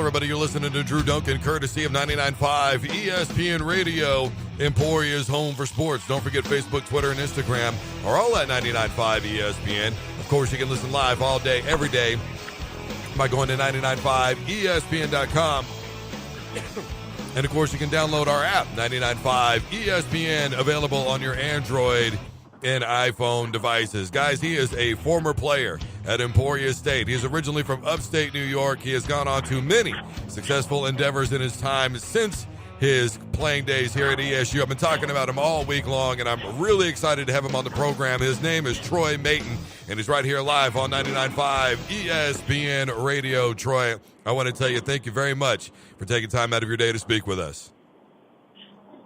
everybody. You're listening to Drew Duncan, courtesy of 99.5 ESPN Radio, Emporia's home for sports. Don't forget Facebook, Twitter, and Instagram are all at 99.5 ESPN. Of course, you can listen live all day, every day by going to 995ESPN.com. And, of course, you can download our app, 99.5 ESPN, available on your Android and iPhone devices. Guys, he is a former player at Emporia State. He is originally from upstate New York. He has gone on to many successful endeavors in his time since his playing days here at ESU. I've been talking about him all week long, and I'm really excited to have him on the program. His name is Troy Matin, and he's right here live on 99.5 ESPN Radio. Troy, I want to tell you thank you very much for taking time out of your day to speak with us.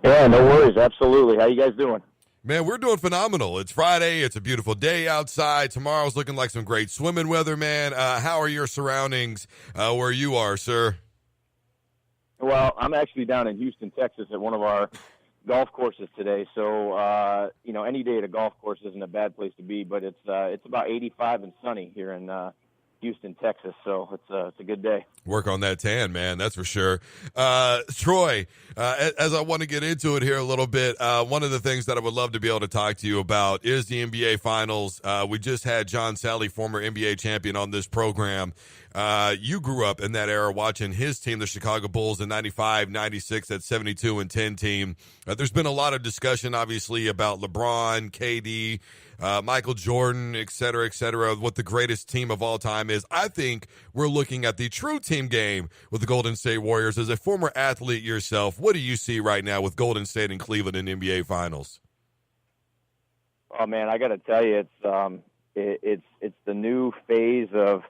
Yeah, no worries. Absolutely. How you guys doing? Man, we're doing phenomenal. It's Friday. It's a beautiful day outside. Tomorrow's looking like some great swimming weather, man. How are your surroundings where you are, sir? Well, I'm actually down in Houston, Texas at one of our golf courses today. So, any day at a golf course isn't a bad place to be, but it's about 85 and sunny here in Houston, Texas. So it's a good day. Work on that tan, man. That's for sure. Troy, as I want to get into it here a little bit, one of the things that I would love to be able to talk to you about is the NBA Finals. We just had John Sally, former NBA champion, on this program. You grew up in that era watching his team, the Chicago Bulls, in 95, 96, that 72-10 team. There's been a lot of discussion, obviously, about LeBron, KD, Michael Jordan, et cetera, what the greatest team of all time is. I think we're looking at the true team game with the Golden State Warriors. As a former athlete yourself, what do you see right now with Golden State and Cleveland in NBA Finals? Oh man, I got to tell you, it's the new phase of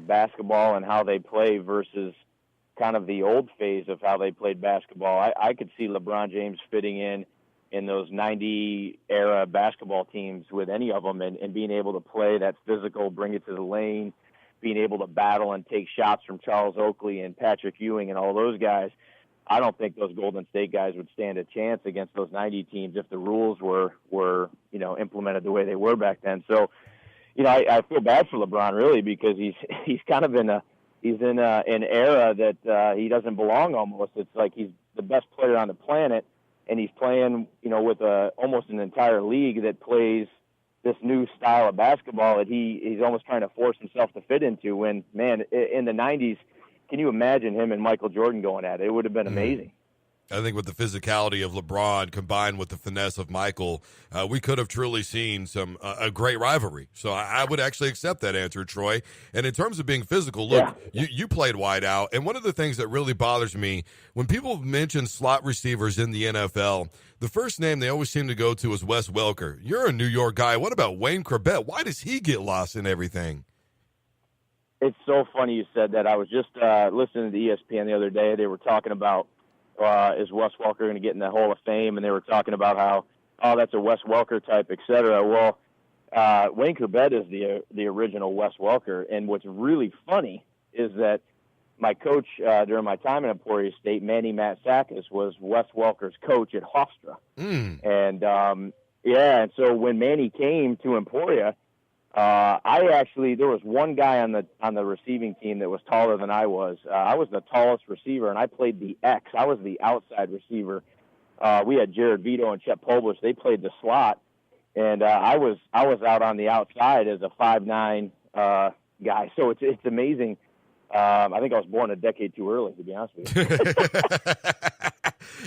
basketball and how they play versus kind of the old phase of how they played basketball. I could see LeBron James fitting in those 90-era basketball teams with any of them and being able to play that physical, bring it to the lane, being able to battle and take shots from Charles Oakley and Patrick Ewing and all those guys. I don't think those Golden State guys would stand a chance against those 90 teams if the rules were implemented the way they were back then. So, I feel bad for LeBron really because he's kind of in an era that he doesn't belong almost. It's like he's the best player on the planet, and he's playing, with almost an entire league that plays this new style of basketball that he's almost trying to force himself to fit into. When, man, in the 90s, can you imagine him and Michael Jordan going at it? It would have been amazing. I think with the physicality of LeBron combined with the finesse of Michael, we could have truly seen a great rivalry. So I would actually accept that answer, Troy. And in terms of being physical, look, you played wide out. And one of the things that really bothers me, when people mention slot receivers in the NFL, the first name they always seem to go to is Wes Welker. You're a New York guy. What about Wayne Corbett? Why does he get lost in everything? It's so funny you said that. I was just listening to ESPN the other day. They were talking about is Wes Welker going to get in the Hall of Fame? And they were talking about how, that's a Wes Welker type, et cetera. Well, Wayne Corbett is the original Wes Welker. And what's really funny is that my coach during my time in Emporia State, Manny Matsakis, was Wes Welker's coach at Hofstra. And, and so when Manny came to Emporia, there was one guy on the receiving team that was taller than I was. I was the tallest receiver, and I played the X. I was the outside receiver. We had Jared Vito and Chet Publish. They played the slot, and I was out on the outside as a 5'9" guy. So it's amazing. I think I was born a decade too early, to be honest with you.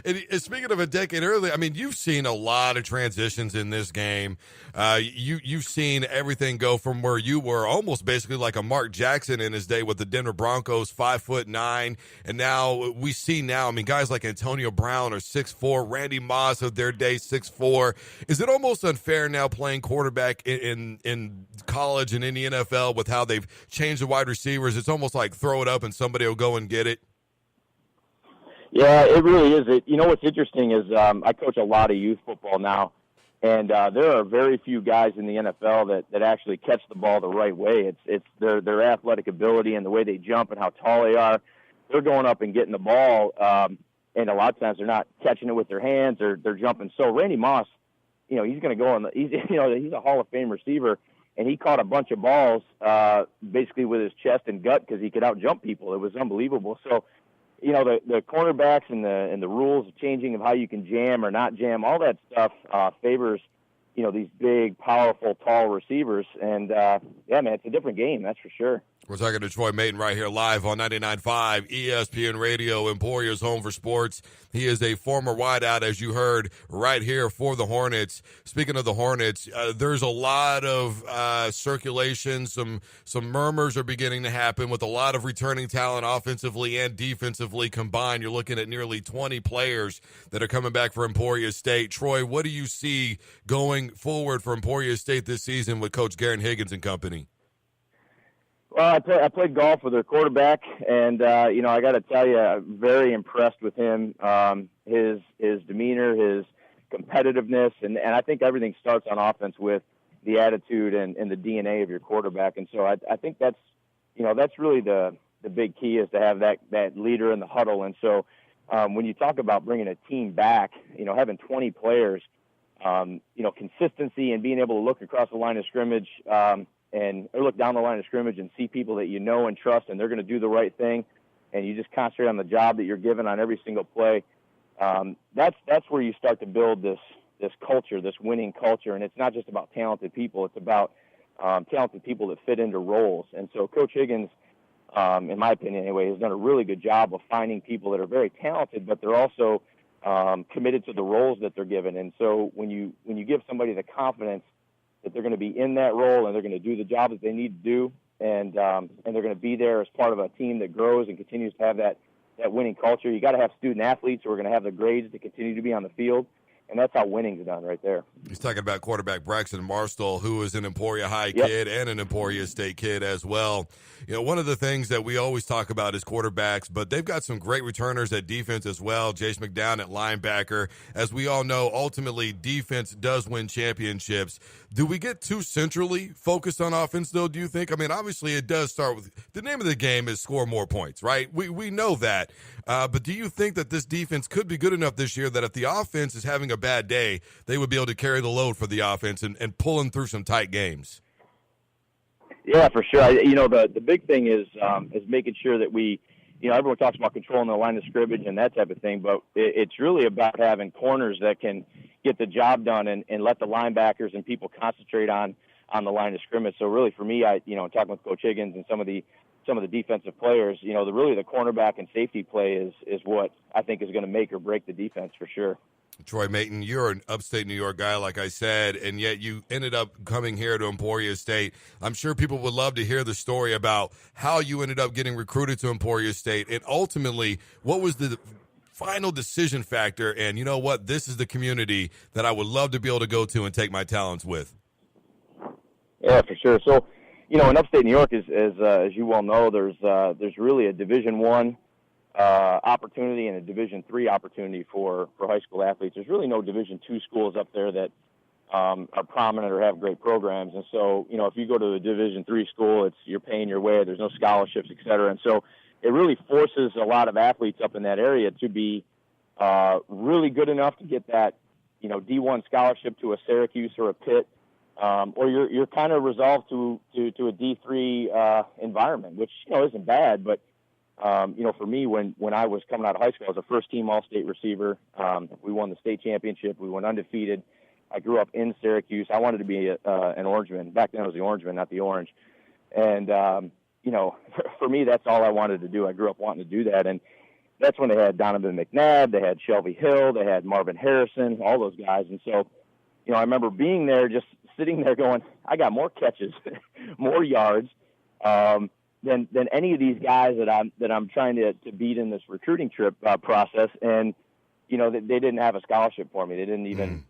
And speaking of a decade early, I mean, you've seen a lot of transitions in this game. You've seen everything go from where you were almost basically like a Mark Jackson in his day with the Denver Broncos, 5'9", and now we see guys like Antonio Brown are 6'4", Randy Moss of their day 6'4". Is it almost unfair now playing quarterback in college and in the NFL with how they've changed the wide receivers? It's almost like throw it up and somebody will go and get it. Yeah, it really is. What's interesting is I coach a lot of youth football now, and there are very few guys in the NFL that actually catch the ball the right way. It's their athletic ability and the way they jump and how tall they are. They're going up and getting the ball, and a lot of times they're not catching it with their hands. They're jumping. So Randy Moss, he's going to go on. He's a Hall of Fame receiver, and he caught a bunch of balls basically with his chest and gut because he could out-jump people. It was unbelievable. So, the cornerbacks and the rules of changing of how you can jam or not jam, all that stuff favors, these big, powerful, tall receivers. And, man, it's a different game, that's for sure. We're talking to Troy Matin right here live on 99.5 ESPN Radio, Emporia's Home for Sports. He is a former wideout, as you heard, right here for the Hornets. Speaking of the Hornets, there's a lot of circulation. Some murmurs are beginning to happen with a lot of returning talent offensively and defensively combined. You're looking at nearly 20 players that are coming back for Emporia State. Troy, what do you see going forward for Emporia State this season with Coach Garen Higgins and company? Well, I played golf with their quarterback, and I got to tell you, I'm very impressed with him. His demeanor, his competitiveness, and I think everything starts on offense with the attitude and the DNA of your quarterback. And so I think that's really the big key, is to have that leader in the huddle. And so when you talk about bringing a team back, having 20 players, consistency and being able to look across the line of scrimmage. Or look down the line of scrimmage and see people that you know and trust, and they're going to do the right thing, and you just concentrate on the job that you're given on every single play. That's where you start to build this culture, this winning culture, and it's not just about talented people. It's about talented people that fit into roles. And so Coach Higgins, in my opinion anyway, has done a really good job of finding people that are very talented, but they're also committed to the roles that they're given. And so when you give somebody the confidence that they're going to be in that role and they're going to do the job that they need to do, and they're going to be there as part of a team that grows and continues to have that winning culture. You got to have student athletes who are going to have the grades to continue to be on the field, and that's how winning's done right there. He's talking about quarterback Braxton Marstall, who is an Emporia High kid and an Emporia State kid as well. One of the things that we always talk about is quarterbacks, but they've got some great returners at defense as well. Jace McDown at linebacker. As we all know, ultimately, defense does win championships. Do we get too centrally focused on offense, though, do you think? I mean, obviously, it does start with the name of the game is score more points, right? We know that. But do you think that this defense could be good enough this year that if the offense is having a bad day, they would be able to carry the load for the offense and pulling through some tight games? Yeah, for sure. The big thing is making sure that we, everyone talks about controlling the line of scrimmage and that type of thing, but it's really about having corners that can get the job done and let the linebackers and people concentrate on the line of scrimmage. So really for me, talking with Coach Higgins and some of the defensive players, the cornerback and safety play is what I think is going to make or break the defense for sure. Troy Matin, you're an upstate New York guy, like I said, and yet you ended up coming here to Emporia State. I'm sure people would love to hear the story about how you ended up getting recruited to Emporia State, and ultimately, what was the final decision factor, and you know what, this is the community that I would love to be able to go to and take my talents with. Yeah, for sure. So, in upstate New York, as you well know, there's really a Division I opportunity and a Division III opportunity for high school athletes. There's really no Division II schools up there that are prominent or have great programs. And so, if you go to a Division III school, you're paying your way. There's no scholarships, et cetera. And so it really forces a lot of athletes up in that area to be really good enough to get that, D1 scholarship to a Syracuse or a Pitt, or you're kind of resolved to a D3 environment, which, isn't bad, but for me, when I was coming out of high school, I was a first-team All-State receiver. We won the state championship. We went undefeated. I grew up in Syracuse. I wanted to be an Orangeman. Back then, it was the Orangeman, not the Orange. And, for me, that's all I wanted to do. I grew up wanting to do that. And that's when they had Donovan McNabb. They had Shelby Hill. They had Marvin Harrison, all those guys. And so, I remember being there, just sitting there going, I got more catches, more yards, than any of these guys that I'm trying to beat in this recruiting trip process. And, they didn't have a scholarship for me. They didn't even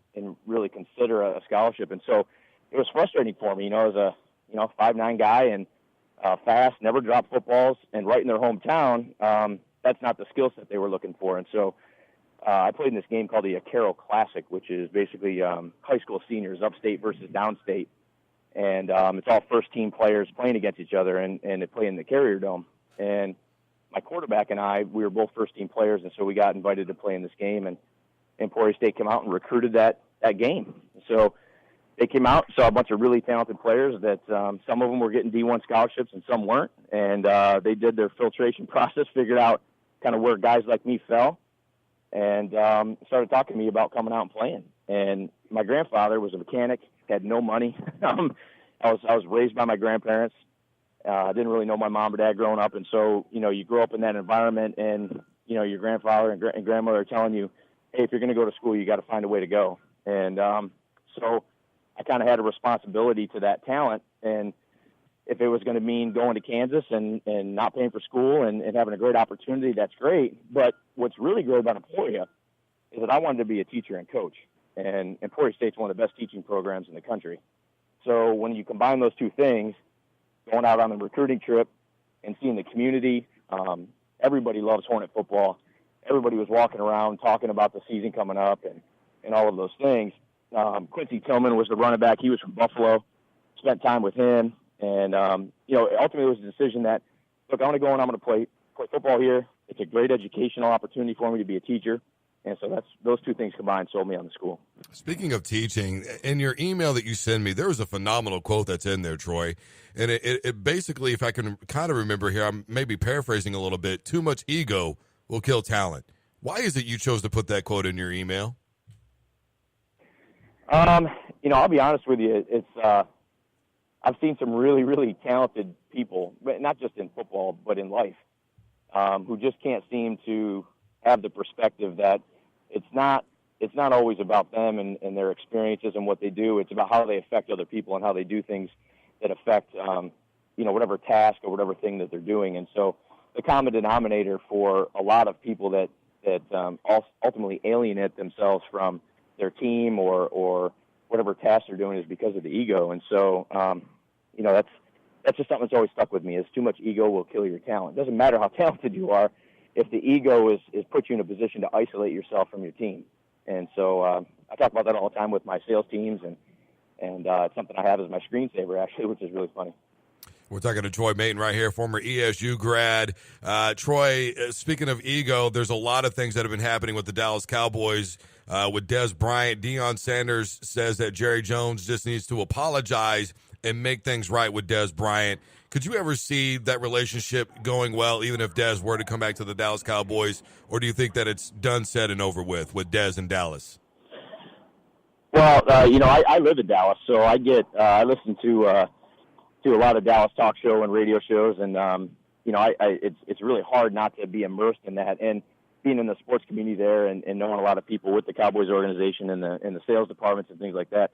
really consider a scholarship. And so it was frustrating for me, as a, 5'9" guy and fast, never dropped footballs, and right in their hometown, that's not the skill set they were looking for. And so I played in this game called the Acaro Classic, which is basically high school seniors, upstate versus downstate. And it's all first-team players playing against each other, and they play in the Carrier Dome. And my quarterback and I, we were both first-team players, and so we got invited to play in this game. And Emporia State came out and recruited that game. So they came out, saw a bunch of really talented players that some of them were getting D1 scholarships and some weren't. And they did their filtration process, figured out kind of where guys like me fell, and started talking to me about coming out and playing. And my grandfather was a mechanic, had no money. I was raised by my grandparents. I didn't really know my mom or dad growing up. And so, you grow up in that environment, and, your grandfather and grandmother are telling you, hey, if you're going to go to school, you got to find a way to go. And so I kind of had a responsibility to that talent. And if it was going to mean going to Kansas and not paying for school and having a great opportunity, that's great. But what's really great about Emporia is that I wanted to be a teacher and coach. And Emporia State's one of the best teaching programs in the country. So when you combine those two things, going out on a recruiting trip and seeing the community, everybody loves Hornet football. Everybody was walking around talking about the season coming up and all of those things. Quincy Tillman was the running back. He was from Buffalo. Spent time with him. And, ultimately it was a decision that, look, I want to go and I'm going to play football here. It's a great educational opportunity for me to be a teacher. And so those two things combined sold me on the school. Speaking of teaching, in your email that you send me, there was a phenomenal quote that's in there, Troy. And it basically, if I can kind of remember here, I'm maybe paraphrasing a little bit, too much ego will kill talent. Why is it you chose to put that quote in your email? I'll be honest with you. It's I've seen some really, really talented people, but not just in football, but in life, who just can't seem to have the perspective that it's not always about them and their experiences and what they do. It's about how they affect other people and how they do things that affect, whatever task or whatever thing that they're doing. And so the common denominator for a lot of people that ultimately alienate themselves from their team or whatever task they're doing is because of the ego. And so, that's just something that's always stuck with me is too much ego will kill your talent. It doesn't matter how talented you are if the ego is put you in a position to isolate yourself from your team. And so I talk about that all the time with my sales teams, and it's something I have as my screensaver, actually, which is really funny. We're talking to Troy Matin right here, former ESU grad. Troy, speaking of ego, there's a lot of things that have been happening with the Dallas Cowboys with Dez Bryant. Deion Sanders says that Jerry Jones just needs to apologize and make things right with Dez Bryant. Could you ever see that relationship going well, even if Dez were to come back to the Dallas Cowboys, or do you think that it's done, said, and over with Dez in Dallas? Well, I live in Dallas, so I listen to a lot of Dallas talk show and radio shows, and it's really hard not to be immersed in that. And being in the sports community there and knowing a lot of people with the Cowboys organization and the sales departments and things like that,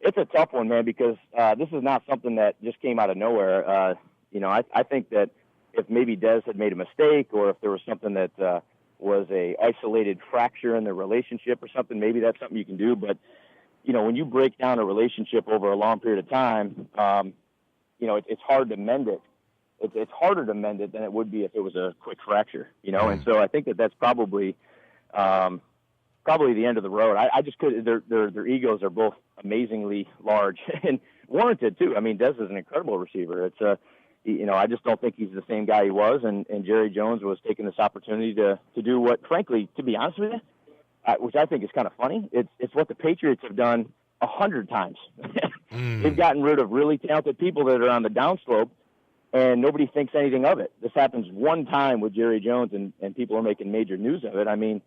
it's a tough one, man, because this is not something that just came out of nowhere. I think that if maybe Dez had made a mistake or if there was something that was a isolated fracture in the relationship or something, maybe that's something you can do. But, when you break down a relationship over a long period of time, it's hard to mend it. It's harder to mend it than it would be if it was a quick fracture, And so I think that's probably the end of the road. I just could. Their egos are both amazingly large and warranted too. I mean, Dez is an incredible receiver. It's I just don't think he's the same guy he was. And Jerry Jones was taking this opportunity to do what, frankly, to be honest with you, which I think is kind of funny. It's what the Patriots have done 100 times. They've gotten rid of really talented people that are on the downslope, and nobody thinks anything of it. This happens one time with Jerry Jones, and people are making major news of it. I mean,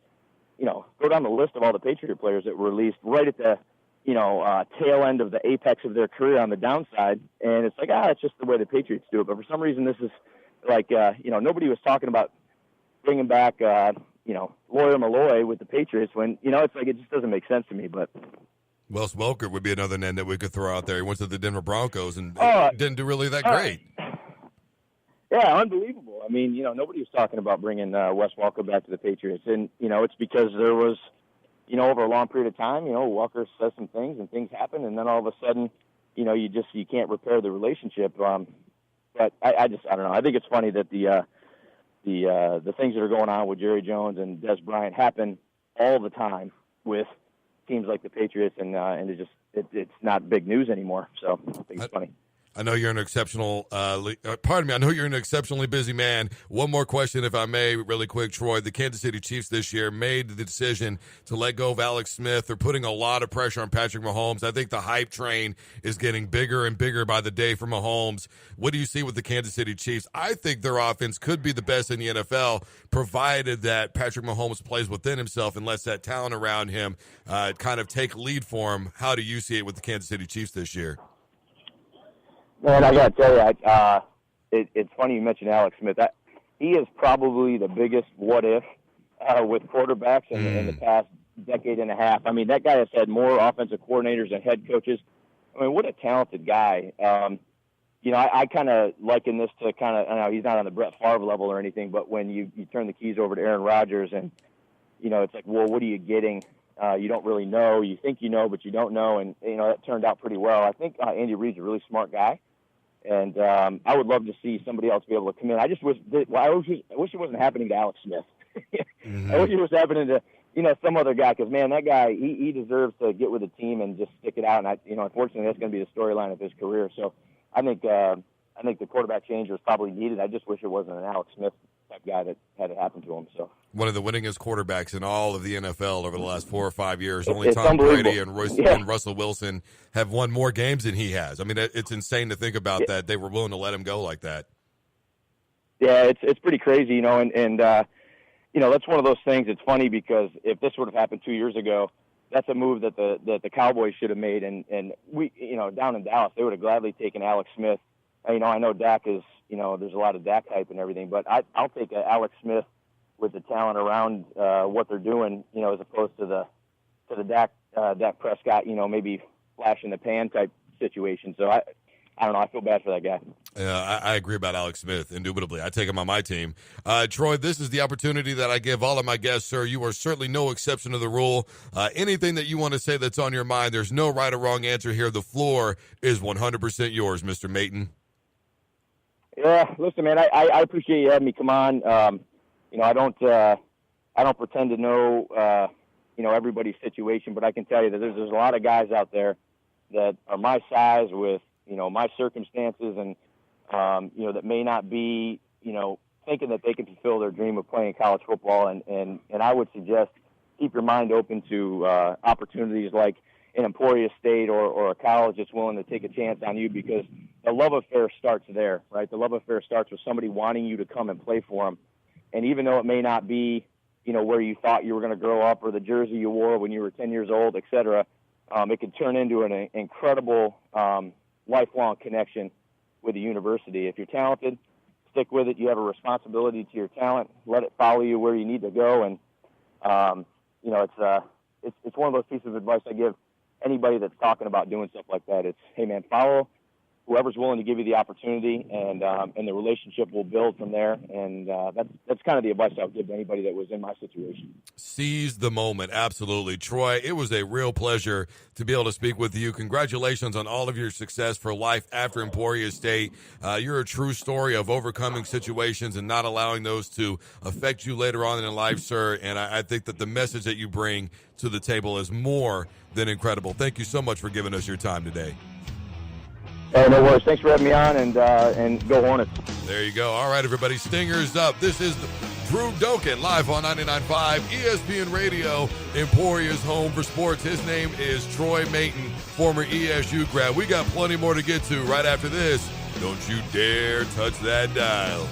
go down the list of all the Patriot players that were released right at the, tail end of the apex of their career on the downside. And it's like, it's just the way the Patriots do it. But for some reason, this is like, nobody was talking about bringing back, Lawyer Malloy with the Patriots when, it's like, it just doesn't make sense to me. But Wes Welker would be another name that we could throw out there. He went to the Denver Broncos and didn't do really that great. Yeah, unbelievable. I mean, nobody was talking about bringing Wes Welker back to the Patriots. And, it's because there was, over a long period of time, Welker says some things and things happen. And then all of a sudden, you can't repair the relationship. But I don't know. I think it's funny that the things that are going on with Jerry Jones and Dez Bryant happen all the time with teams like the Patriots, and it's not big news anymore. So I think it's funny. I know you're an I know you're an exceptionally busy man. One more question, if I may, really quick, Troy. The Kansas City Chiefs this year made the decision to let go of Alex Smith. They're putting a lot of pressure on Patrick Mahomes. I think the hype train is getting bigger and bigger by the day for Mahomes. What do you see with the Kansas City Chiefs? I think their offense could be the best in the NFL, provided that Patrick Mahomes plays within himself and lets that talent around him kind of take lead for him. How do you see it with the Kansas City Chiefs this year? Man, I got to tell you, it's funny you mentioned Alex Smith. He is probably the biggest what if with quarterbacks in the past decade and a half. I mean, that guy has had more offensive coordinators and head coaches. I mean, what a talented guy. I kind of liken this to I know he's not on the Brett Favre level or anything, but when you turn the keys over to Aaron Rodgers and, it's like, well, what are you getting? You don't really know. You think you know, but you don't know. And, that turned out pretty well. I think Andy Reid's a really smart guy. And I would love to see somebody else be able to come in. I just wish it wasn't happening to Alex Smith. I wish it was happening to, some other guy. Because, man, that guy, he deserves to get with the team and just stick it out. And, unfortunately, that's going to be the storyline of his career. So I think the quarterback change was probably needed. I just wish it wasn't an Alex Smith type guy that had it happen to him. So one of the winningest quarterbacks in all of the NFL over the last 4 or 5 years. Only Tom Brady and Russell Wilson have won more games than he has. I mean, it's insane to think about that they were willing to let him go like that. Yeah, it's pretty crazy, and that's one of those things. It's funny because if this would have happened 2 years ago, that's a move that the Cowboys should have made, and we, down in Dallas, they would have gladly taken Alex Smith. I know Dak is, there's a lot of Dak hype and everything, but I'll take Alex Smith with the talent around what they're doing, as opposed to the Dak Prescott, maybe flash in the pan type situation. So I don't know. I feel bad for that guy. Yeah, I agree about Alex Smith, indubitably. I take him on my team. Troy, this is the opportunity that I give all of my guests, sir. You are certainly no exception to the rule. Anything that you want to say that's on your mind, there's no right or wrong answer here. The floor is 100% yours, Mr. Matin. Yeah, listen, man, I appreciate you having me come on. I don't pretend to know, everybody's situation, but I can tell you that there's a lot of guys out there that are my size with, my circumstances and, that may not be, thinking that they can fulfill their dream of playing college football. And I would suggest keep your mind open to opportunities like an Emporia State or a college that's willing to take a chance on you, because the love affair starts there, right? The love affair starts with somebody wanting you to come and play for them. And even though it may not be, where you thought you were going to grow up or the jersey you wore when you were 10 years old, et cetera, it can turn into an incredible lifelong connection with the university. If you're talented, stick with it. You have a responsibility to your talent. Let it follow you where you need to go. And, it's one of those pieces of advice I give anybody that's talking about doing stuff like that. It's, hey, man, follow whoever's willing to give you the opportunity, and the relationship will build from there. And that's kind of the advice I would give to anybody that was in my situation. Seize the moment. Absolutely. Troy, it was a real pleasure to be able to speak with you. Congratulations on all of your success for life after Emporia State. You're a true story of overcoming situations and not allowing those to affect you later on in life, sir. And I think that the message that you bring to the table is more than incredible. Thank you so much for giving us your time today. Hey, no worries. Thanks for having me on, and go Hornets. There you go. All right, everybody, Stingers up. This is Drew Doken live on 99.5 ESPN Radio, Emporia's home for sports. His name is Troy Matin, former ESU grad. We got plenty more to get to right after this. Don't you dare touch that dial.